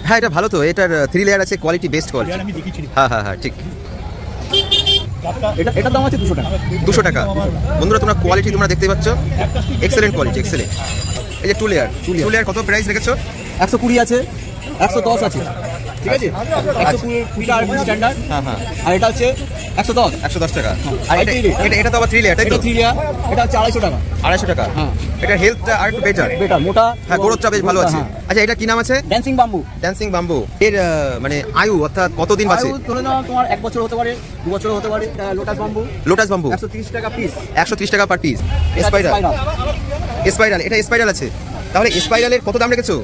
হ্যাঁ এটা ভালো তো, এটার 3 লেয়ার আছে, কোয়ালিটি বেস্ট কোয়ালিটি। হ্যাঁ হ্যাঁ হ্যাঁ ঠিক। এটার দাম আছে 200 টাকা। 200 টাকা। বন্ধুরা তোমরা কোয়ালিটি তোমরা দেখতেই পাচ্ছ, এক্সেলেন্ট কোয়ালিটি, এক্সেলেন্ট। এই যে 2 লেয়ার কত প্রাইস রেখেছো? 120 আছে, 110 আছে, ঠিক আছে? 120 আর স্ট্যান্ডার্ড। হ্যাঁ হ্যাঁ। আর এটা হচ্ছে 110 টাকা। আর এটা তো আবার 3 লেয়ার, তাই তো? এটা 3 লেয়ার, এটা হচ্ছে 250 টাকা। 250 টাকা। হ্যাঁ। এটা হেলথটা আর একটু বেটার, মোটা। হ্যাঁ গ্রোথটা বেশ ভালো আছে। আচ্ছা এটা কি নাম আছে? Dancing bamboo. Dancing bamboo. এর মানে আয়ু অর্থাৎ কতদিন বাঁচে? আয়ু ধরে নাও তোমার 1 বছর হতে পারে, 2 বছর হতে পারে। Lotus bamboo. 130 টাকা পিস। 130 টাকা পার পিস। স্পাইরাল, এটা স্পাইরাল আছে। তাহলে স্পাইরালের কত দাম রেখেছো?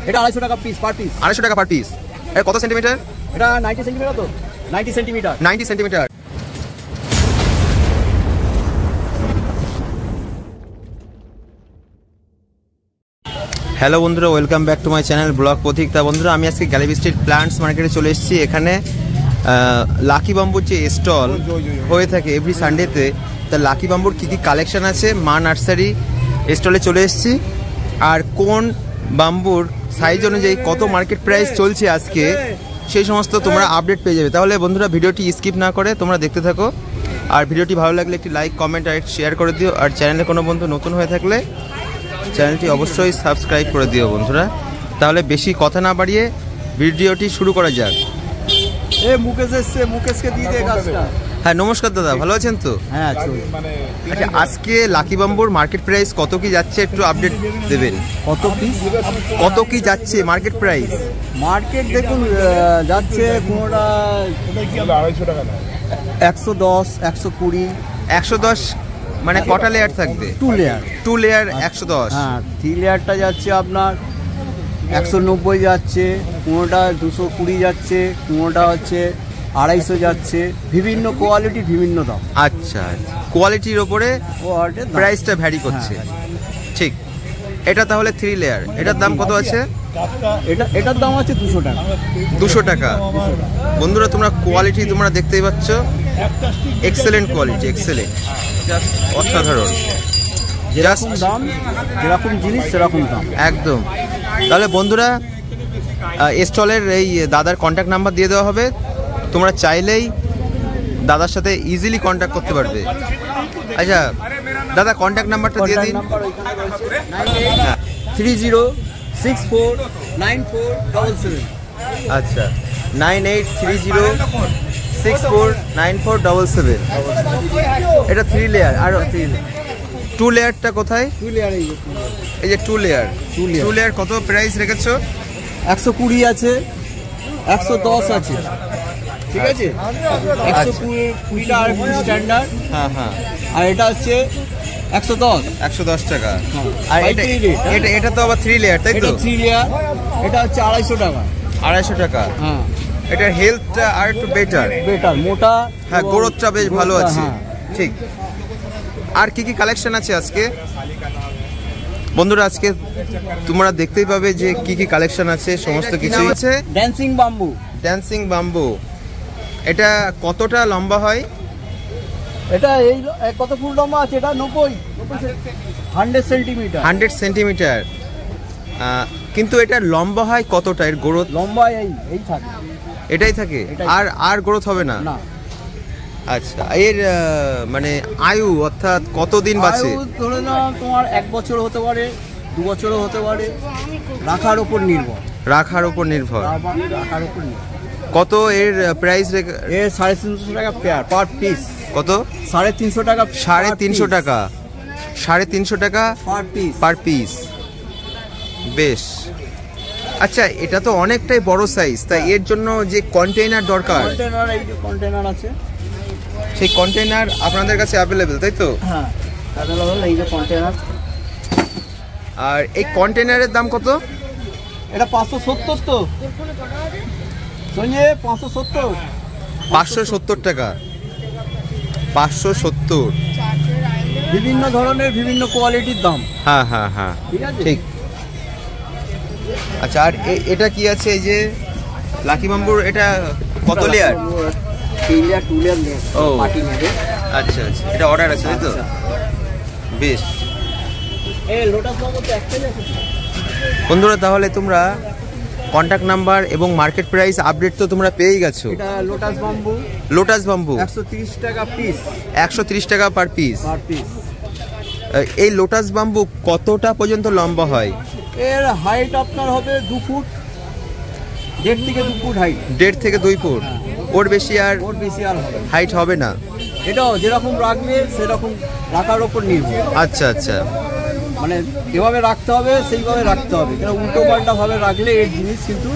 এটা 250 টাকা পিস পার পিস। 250 টাকা পার পিস। এটা কত সেন্টিমিটার? এটা 90 সেন্টিমিটার তো? 90 সেন্টিমিটার। 90 সেন্টিমিটার। হ্যালো বন্ধুরা, welcome back to my channel blog পথিক। তা বন্ধুরা আমি আজকে গ্যালারি স্ট্রিট প্ল্যান্টস মার্কেটে চলে এসেছি। এখানে লাকি বাম্বুর যে স্টল হয়ে থাকে এভরি সানডেতে, তা লাকি বাম্বুর কী কী কালেকশান আছে মা নার্সারি স্টলে চলে এসেছি। আর কোন বাম্বুর সাইজ অনুযায়ী কত মার্কেট প্রাইস চলছে আজকে, সেই সমস্ত তোমরা আপডেট পেয়ে যাবে। তাহলে বন্ধুরা ভিডিওটি স্কিপ না করে তোমরা দেখতে থাকো। আর ভিডিওটি ভালো লাগলে একটি লাইক, কমেন্ট আর শেয়ার করে দিও। আর চ্যানেলে কোনো বন্ধু নতুন হয়ে থাকলে চ্যানেলটি অবশ্যই সাবস্ক্রাইব করে দিও বন্ধুরা। তাহলে বেশি কথা না বাড়িয়ে ভিডিওটি শুরু করা যাক। মুকেশ এসছে, মুকেশকে দিয়ে দে গাছটা। হ্যাঁ নমস্কার দাদা, ভালো আছেন তো? হ্যাঁ। আচ্ছা আজকে লাকি বাম্বুর মার্কেট প্রাইস কত কি যাচ্ছে একটু আপডেট দেবেন? কত কি যাচ্ছে মার্কেট প্রাইস? মার্কেট দেখুন যাচ্ছে কোনোটা 250 টাকা, 110, 120। 110 মানে কটা লেয়ার থাকবে? 2 লেয়ার 110। হ্যাঁ 3 লেয়ারটা যাচ্ছে আপনার 190 যাচ্ছে, কোনোটা 220 যাচ্ছে, কোনোটা হচ্ছে 250 যাচ্ছে। বিভিন্ন কোয়ালিটি বিভিন্ন দাম। আচ্ছা কোয়ালিটির ওপরে প্রাইসটা ভ্যারি করছে। ঠিক। এটা তাহলে 3 লেয়ার, এটার দাম কত আছে? এটার দাম আছে 200 টাকা। 200 টাকা। বন্ধুরা তোমরা কোয়ালিটি তোমরা দেখতেই পাচ্ছ, এক্সেলেন্ট কোয়ালিটি, এক্সেলেন্ট, জাস্ট অসাধারণ। যেরকম দাম, যেরকম জিনিস সেরকম দাম একদম। তাহলে বন্ধুরা স্টলের এই দাদার কন্ট্যাক্ট নাম্বার দিয়ে দেওয়া হবে, তোমরা চাইলেই দাদার সাথে ইজিলি কন্ট্যাক্ট করতে পারবে। আচ্ছা দাদা কন্ট্যাক্ট নাম্বারটা দিয়ে দিন। 9030649477। আচ্ছা 9830649477। এটা 3 লেয়ার। আর 2 লেয়ারটা কোথায়? 2 লেয়ার এই যে 2 লেয়ার কত প্রাইস রেখেছো? 120 আছে, 110 আছে, ঠিক আছে? 120 আর স্ট্যান্ডার্ড। হ্যাঁ হ্যাঁ। আর এটা হচ্ছে 110 টাকা। আর এটা তো আবার 3 লেয়ার, তাই তো? 3 লেয়ার, এটা হচ্ছে 250 টাকা। 250 টাকা। হ্যাঁ। এটার হেলথটা আর একটু বেটার, মোটা। হ্যাঁ গ্রোথটা বেশ ভালো আছে। ঠিক। আর কি কি কালেকশন আছে আজকে বন্ধুরা? আজকে তোমরা দেখতেই পাবে যে কি কি কালেকশন আছে, সমস্ত কিছু আছে। Dancing bamboo. এটা কতটা লম্বা হয়? এটা এই কত ফুট লম্বা আছে? এটা 100 সেন্টিমিটার। 100 সেন্টিমিটার। কিন্তু এটা লম্বা হয় কতটা? এর গ্রোথ লম্বা এই থাকে, এটাই থাকে, আর গ্রোথ হবে না? না। আচ্ছা এর মানে আয়ু অর্থাৎ কতদিন বাঁচে? ধরে নাও তোমার 1 বছর হতে পারে, 2 বছরও হতে পারে। রাখার উপর নির্ভর। কত এর প্রাইস? এর 350 টাকা পেয়ার পার পিস। কত? 350 টাকা। 350 টাকা। 350 টাকা পার পিস। বেশ। আচ্ছা এটা তো অনেকটাই বড় সাইজ, তাই এর জন্য যে কন্টেইনার দরকার, এই যে কন্টেইনার আছে, সেই কন্টেইনার আপনাদের কাছে অ্যাভেলেবেল, তাই তো? হ্যাঁ অ্যাভেলেবেল, এই যে কন্টেইনার। আর এই কন্টেইনারের দাম কত? এটা 570 তো সঞ্জয়, 570 টাকা। 570। বিভিন্ন ধরনের বিভিন্ন কোয়ালিটির দাম। হ্যাঁ হ্যাঁ হ্যাঁ ঠিক। আচ্ছা আর এটা কি আছে? এই যে লাকি বাম্বুর এটা কত লেয়ার? 3 layer, 2 layer. ও আচ্ছা আচ্ছা, এটা অর্ডার আছে তাই তো? বেশ। বন্ধুরা তাহলে তোমরা কন্ট্যাক্ট নাম্বার এবং মার্কেট প্রাইস আপডেট তো তোমরা পেয়েই গেছো। এটা লোটাস বাম্বু, লোটাস বাম্বু 130 টাকা পিস, 130 টাকা পার পিস। এই লোটাস বাম্বু কতটা পর্যন্ত লম্বা হয়? এর হাইট আপনার হবে 2 ফুট, 1.5 থেকে 2 ফুট হাইট। 1.5 থেকে 2 ফুট, ওর বেশি আর হবে হাইট হবে না। এটাও যেরকম রাখবে সেরকম রাখার ওপর নির্ভর। আচ্ছা আচ্ছা, মানে যেভাবে রাখতে হবে সেইভাবে রাখতে হবে, কেন উল্টো পাল্টা ভাবে রাখলে এই জিনিস কিন্তু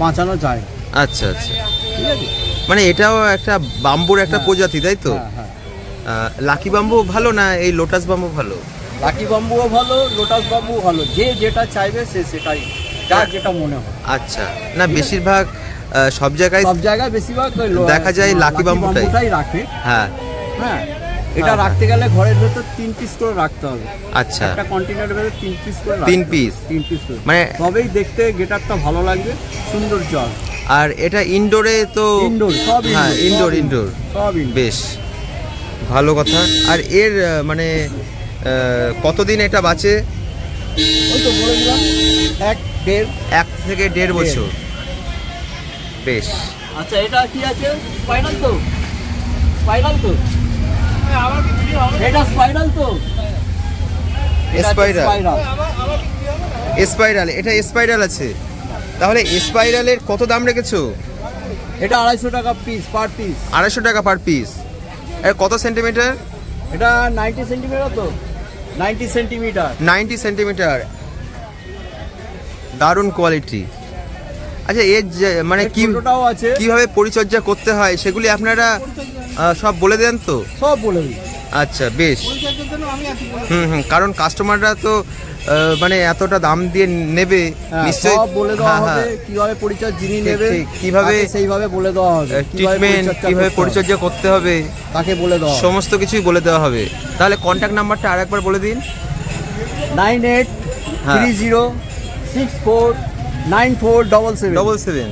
বাঁচানো যায়। আচ্ছা আচ্ছা, ঠিক আছে। মানে এটাও একটা বাম্বুর একটা প্রজাতি, তাই তো? লাকি বাম্বু ভালো না এই লোটাস বাম্বু ভালো? লাকি বাম্বুও ভালো, লোটাস বাম্বুও ভালো, যে যেটা চাইবে সে সেটাই, যার যেটা মনে হয়। আচ্ছা, না বেশিরভাগ সব জায়গায় বেশিরভাগ দেখা যায় লাকি বাম্বুটাই রাখে। হ্যাঁ হ্যাঁ, এটা রাখতে গেলে ঘরের ভেতর 3 পিস করে রাখতে হবে। আচ্ছা, একটা কন্টেনারের ভেতর 3 পিস করে, 3 পিস করে, মানে তবেই দেখতে গেটআপটা ভালো লাগবে, সুন্দর জল। আর এটা ইনডোরে তো? ইনডোর, সব হ্যাঁ, ইনডোর সব বেশ ভালো কথা। আর এর মানে কতদিন এটা বাঁচে? ওই তো বলে দিলাম, 1 থেকে 1.5 বছর। বেশ। আচ্ছা, এটা কি আছে? স্পাইরাল তো? এটা স্পাইরাল তো? স্পাইরাল, এটা স্পাইরাল আছে। তাহলে স্পাইরালের কত দাম রেখেছো? এটা 250 টাকা পিস, পার পিস 250 টাকা পার পিস। এর কত সেন্টিমিটার? এটা 90 সেন্টিমিটার তো, 90 সেন্টিমিটার। দারুণ কোয়ালিটি। আচ্ছা, এর মানে কিভাবে পরিচর্যা করতে হয় সেগুলি আপনারা সব বলে দেন তো? সব বলে দিই। আচ্ছা, বেশ। কারণ কাস্টমাররা তো মানে এতটা দাম দিয়ে নেবে, নিশ্চয়ই বলে দেওয়া হবে কিভাবে পরিচর্যা যিনি নেবে, কিভাবে সেইভাবে বলে দেওয়া হবে, ট্রিটমেন্ট কিভাবে পরিচর্যা করতে হবে তাকে বলে দেওয়া, সমস্ত কিছুই বলে দেওয়া হবে। তাহলে কন্ট্যাক্ট নাম্বারটা আরেকবার বলে দিন। 983064947777।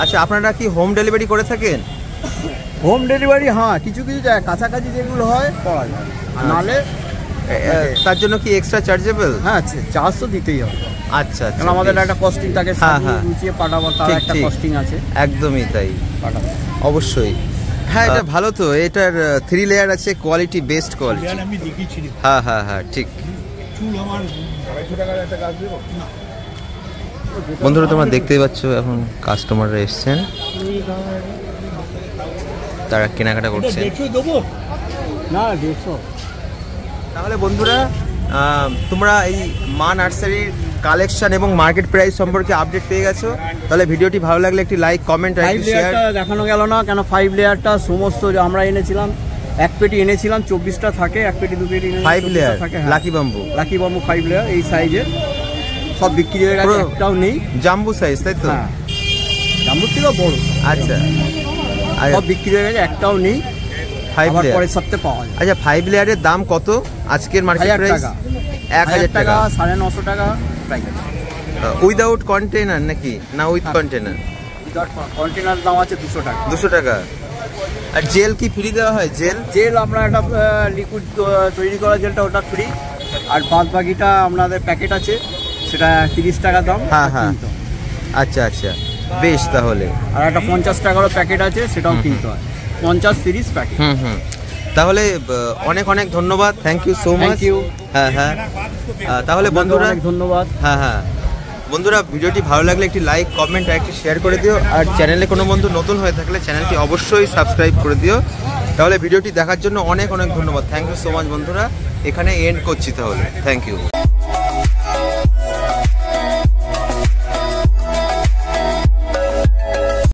আচ্ছা, আপনারা কি হোম ডেলিভারি করে থাকেন? হোম ডেলিভারি, হ্যাঁ, কিছু কাছাকাছি যেগুলো হয় করা যায়, নাহলে তার জন্য কি এক্সট্রা চার্জেবল? হ্যাঁ, চার্জ তো দিতেই হবে। আচ্ছা, কারণ আমাদের একটা কস্টিং থাকে, গুছিয়ে পাঠাবো, তার একটা কস্টিং আছে। একদমই তাই, পাঠাবো অবশ্যই। হ্যাঁ, এটা ভালো তো, এটার 3 লেয়ার আছে, কোয়ালিটি বেস্ট কোয়ালিটি। হ্যাঁ, ঠিক। বন্ধুরা, তোমরা দেখতেই পাচ্ছ এখন কাস্টমাররা এসছেন, তারা কেনাকাটা করছে। তাহলে বন্ধুরা, তোমরা এই মা নার্সারির কালেকশন এবং মার্কেট প্রাইস সম্পর্কে আপডেট পেয়ে গেছো। তাহলে ভিডিওটি ভালো লাগলে একটি লাইক, কমেন্ট আর শেয়ার। দেখানো গেল না কেন, 5 লেয়ারটা সমস্ত আমরা এনেছিলাম, 1 পেটি এনেছিলাম, 24টা থাকে, 1 পেটি 2 পেটি 5 লেয়ার লাকি বাম্বু 5 লেয়ার এই সাইজের, সব বিক্রি হয়ে গেছে, একটাও নেই। জাম্বু সাইজ, তাই তো? হ্যাঁ, জাম্বুর থেকেও বড়। আচ্ছা, সব বিক্রি হয়ে গেছে, একটাও নেই। 5 লেয়ার পরের সপ্তাহে পাওয়া যায়। আচ্ছা, 5 লেয়ারের দাম কত আজকের মার্কেট প্রাইস? 1000 টাকা, 950 টাকা প্রাইস। উইদাউট কন্টেনার নাকি না উইথ কন্টেনার? কন্টেনার দাম আছে 200 টাকা। 200 টাকা। আর জেল কি ফ্রি দেওয়া হয়? জেল আমরা একটা লিকুইড তৈরি করা জেলটা, ওটা ফ্রি। আর বাদ বাকিটা আপনাদের প্যাকেট আছে, সেটা 30 টাকা দাম। হ্যাঁ, আচ্ছা, বেশ। তাহলে আর একটা 50 টাকারও প্যাকেট আছে, সেটাও কিনতে হয়, 50-30 প্যাকেট। তাহলে অনেক অনেক ধন্যবাদ, থ্যাংক ইউ সো মাচ। হ্যাঁ, তাহলে বন্ধুরা ধন্যবাদ। হ্যাঁ, বন্ধুরা, ভিডিওটি ভালো লাগলে একটি লাইক, কমেন্ট আর একটি শেয়ার করে দিও। আর চ্যানেলে কোনো বন্ধু নতুন হয়ে থাকলে চ্যানেলটি অবশ্যই সাবস্ক্রাইব করে দিও। তাহলে ভিডিওটি দেখার জন্য অনেক অনেক ধন্যবাদ, থ্যাংক ইউ সো মাচ বন্ধুরা। এখানে এন্ড করছি তাহলে, থ্যাংক ইউ।